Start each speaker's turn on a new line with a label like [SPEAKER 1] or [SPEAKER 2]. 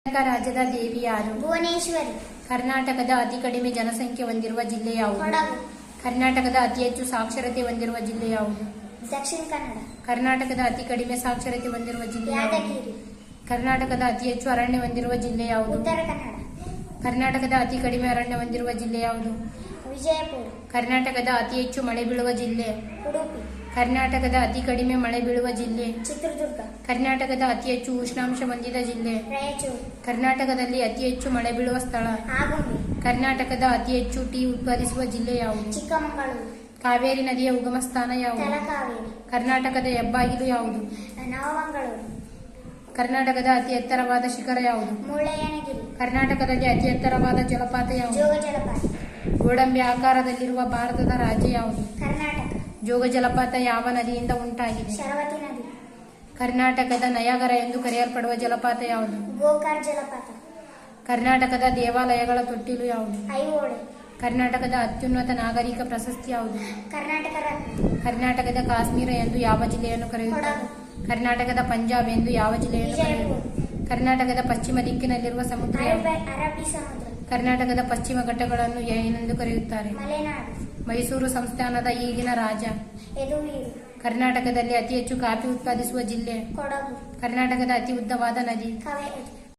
[SPEAKER 1] ಕರ್ನಾಟಕ ರಾಜ್ಯದ ದೇವಿ ಯಾರು?
[SPEAKER 2] ಭುವನೇಶ್ವರಿ.
[SPEAKER 1] ಕರ್ನಾಟಕದ ಅತಿ ಕಡಿಮೆ ಜನಸಂಖ್ಯೆ ಹೊಂದಿರುವ ಜಿಲ್ಲೆ ಯಾವುದು?
[SPEAKER 2] ಕೊಡಗು.
[SPEAKER 1] ಕರ್ನಾಟಕದ ಅತಿ ಹೆಚ್ಚು ಸಾಕ್ಷರತೆ ಹೊಂದಿರುವ ಜಿಲ್ಲೆ ಯಾವುದು?
[SPEAKER 2] ದಕ್ಷಿಣ ಕನ್ನಡ.
[SPEAKER 1] ಕರ್ನಾಟಕದ ಅತಿ ಕಡಿಮೆ ಸಾಕ್ಷರತೆ ಹೊಂದಿರುವ ಜಿಲ್ಲೆ ಯಾವುದು?
[SPEAKER 2] ಯಾದಗಿರಿ.
[SPEAKER 1] ಕರ್ನಾಟಕದ ಅತಿ ಹೆಚ್ಚು ಅರಣ್ಯ ಹೊಂದಿರುವ ಜಿಲ್ಲೆ ಯಾವುದು?
[SPEAKER 2] ಉತ್ತರ ಕನ್ನಡ.
[SPEAKER 1] ಕರ್ನಾಟಕದ ಅತಿ ಕಡಿಮೆ ಅರಣ್ಯ ಹೊಂದಿರುವ ಜಿಲ್ಲೆ ಯಾವುದು?
[SPEAKER 2] ವಿಜಯಪುರ.
[SPEAKER 1] ಕರ್ನಾಟಕದ ಅತಿ ಹೆಚ್ಚು ಮಳೆ ಬೀಳುವ ಜಿಲ್ಲೆ?
[SPEAKER 2] ಉಡುಪಿ.
[SPEAKER 1] ಕರ್ನಾಟಕದ ಅತಿ ಕಡಿಮೆ ಮಳೆ ಬೀಳುವ ಜಿಲ್ಲೆ?
[SPEAKER 2] ಚಿತ್ರದುರ್ಗ.
[SPEAKER 1] ಕರ್ನಾಟಕದ ಅತಿ ಹೆಚ್ಚು ಉಷ್ಣಾಂಶ ಹೊಂದಿದ ಜಿಲ್ಲೆ?
[SPEAKER 2] ರಾಯಚೂರು.
[SPEAKER 1] ಕರ್ನಾಟಕದಲ್ಲಿ ಅತಿ ಹೆಚ್ಚು ಮಳೆ ಬೀಳುವ ಸ್ಥಳ?
[SPEAKER 2] ಆಗುಂಬೆ.
[SPEAKER 1] ಕರ್ನಾಟಕದ ಅತಿ ಹೆಚ್ಚು ಟೀ ಉತ್ಪಾದಿಸುವ ಜಿಲ್ಲೆ ಯಾವುದು?
[SPEAKER 2] ಚಿಕ್ಕಮಗಳೂರು.
[SPEAKER 1] ಕಾವೇರಿ ನದಿಯ ಉಗಮ ಸ್ಥಾನ ಯಾವುದು?
[SPEAKER 2] ತಲಕಾವೇರಿ.
[SPEAKER 1] ಕರ್ನಾಟಕದ ಹೆಬ್ಬಾಗಿಲು ಯಾವುದು?
[SPEAKER 2] ನವಮಂಗಳೂರು.
[SPEAKER 1] ಕರ್ನಾಟಕದ ಅತಿ ಎತ್ತರವಾದ ಶಿಖರ ಯಾವುದು?
[SPEAKER 2] ಮುಳ್ಳಯ್ಯನಗಿರಿ.
[SPEAKER 1] ಕರ್ನಾಟಕದಲ್ಲಿ ಅತಿ ಎತ್ತರವಾದ ಜಲಪಾತ ಯಾವುದು?
[SPEAKER 2] ಜೋಗ ಜಲಪಾತ.
[SPEAKER 1] ಗೋಡಂಬಿ ಆಕಾರದಲ್ಲಿರುವ ಭಾರತದ ರಾಜ್ಯ ಯಾವುದು?
[SPEAKER 2] ಕರ್ನಾಟಕ.
[SPEAKER 1] ಜೋಗ ಜಲಪಾತ ಯಾವ ನದಿಯಿಂದ ಉಂಟಾಗಿದೆ?
[SPEAKER 2] ಶರಾವತಿ ನದಿ.
[SPEAKER 1] ಕರ್ನಾಟಕದ ನಯಾಗರ ಎಂದು ಕರೆಯಲ್ಪಡುವ ಜಲಪಾತ ಯಾವುದು?
[SPEAKER 2] ಗೋಕಾರ್ ಜಲಪಾತ.
[SPEAKER 1] ಕರ್ನಾಟಕದ ದೇವಾಲಯಗಳ ತೊಟ್ಟಿಲು ಯಾವುದು?
[SPEAKER 2] ಐಹೊಳೆ.
[SPEAKER 1] ಕರ್ನಾಟಕದ ಅತ್ಯುನ್ನತ ನಾಗರಿಕ ಪ್ರಶಸ್ತಿ ಯಾವುದು?
[SPEAKER 2] ಕರ್ನಾಟಕ ರತ್ನ.
[SPEAKER 1] ಕರ್ನಾಟಕದ ಕಾಶ್ಮೀರ ಎಂದು ಯಾವ ಜಿಲ್ಲೆಯನ್ನು ಕರೆಯುತ್ತಾರೆ?
[SPEAKER 2] ಕೊಡಗು.
[SPEAKER 1] ಕರ್ನಾಟಕದ ಪಂಜಾಬ್ ಎಂದು ಯಾವ ಜಿಲ್ಲೆಯನ್ನು
[SPEAKER 2] ವಿಜಯಪುರ.
[SPEAKER 1] ಕರೆಯುತ್ತಾರೆ? ಕರ್ನಾಟಕದ ಪಶ್ಚಿಮ ದಿಕ್ಕಿನಲ್ಲಿರುವ ಸಮುದ್ರ ಯಾವುದು?
[SPEAKER 2] ಅರಬ್ಬಿ ಸಮುದ್ರ.
[SPEAKER 1] ಕರ್ನಾಟಕದ ಪಶ್ಚಿಮ ಘಟ್ಟಗಳನ್ನು ಏನೆಂದು ಕರೆಯುತ್ತಾರೆ?
[SPEAKER 2] ಮಲೆನಾಡು.
[SPEAKER 1] ಮೈಸೂರು ಸಂಸ್ಥಾನದ ಈಗಿನ ರಾಜ?
[SPEAKER 2] ಯದುವೀರು.
[SPEAKER 1] ಕರ್ನಾಟಕದಲ್ಲಿ ಅತಿ ಹೆಚ್ಚು ಕಾಫಿ ಉತ್ಪಾದಿಸುವ ಜಿಲ್ಲೆ?
[SPEAKER 2] ಕೊಡಗು.
[SPEAKER 1] ಕರ್ನಾಟಕದ ಅತಿ ಉದ್ದವಾದ ನದಿ?
[SPEAKER 2] ಕಾವೇರಿ.